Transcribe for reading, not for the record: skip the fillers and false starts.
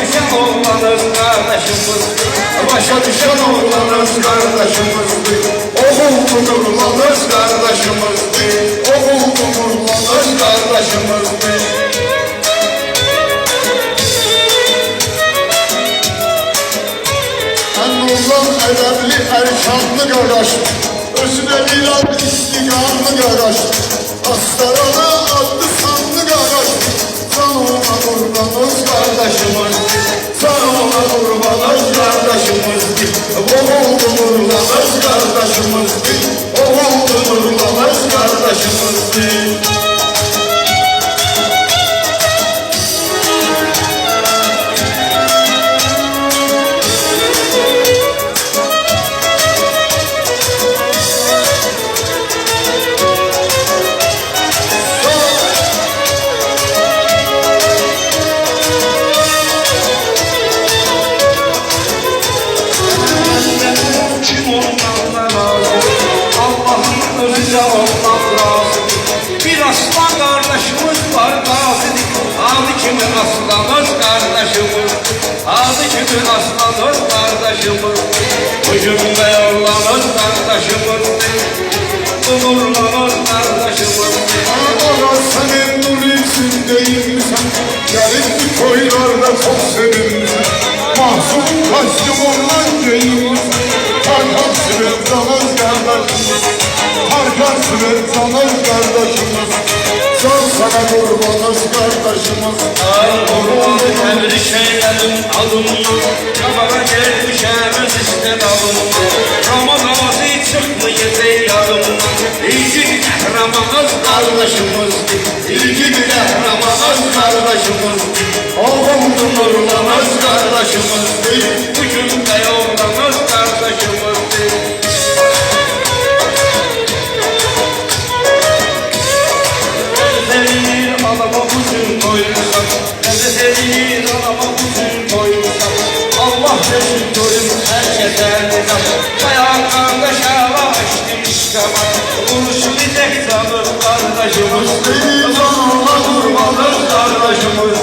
düşen oğlanız kardeşimiz, başa düşen oğlanız kardeşimiz, oğul kudurlanız kardeşimiz, oğul kudurlanız kardeşimiz. Nurlan edebli erkanlı qardaş, özünə bilal istiqamlı qardaş, astaralı adlı sanlı qardaş, can ona qurbanız qardaşımız, can ona qurbanız qardaşımız, oğuldu nurlanız qardaşımız, oğuldu nurlanız qardaşımız. Bir aslan kardeşimiz var gazidir, adı kimin aslanız kardeşimiz, adı kimin aslanız kardeşimiz, ucunda yollanız kardeşimiz, umurlanız kardeşimiz. Ana senin nur içindeyim sen, gelip bir toylarda çok sevindim, mahzun kaçtım ondan geyim, tarkan sürüp kardeşimiz, tarkan sürüp kardeşimiz, can sana kurbanız kardeşimiz. Ay kurbanı emri şeylerin alımlı, kabara gelmişemiz işte dalımlı, Ramazan'ı çıkmayız ey yalımlı, İlgi kahramanız kardeşimiz, İlgi kahramanız kardeşimiz, oğuldu nurlanız kardeşimiz, Ucunda yollanız kardeşimiz. Sevinir alama bugün koyursak, sevinir alama bugün koyursak, Allah verir doyum herkese nizam, bayağı kardeşe başlı işkama, buluşu diyecek sanır kardeşimiz, Can ona kurbanız kardeşimiz,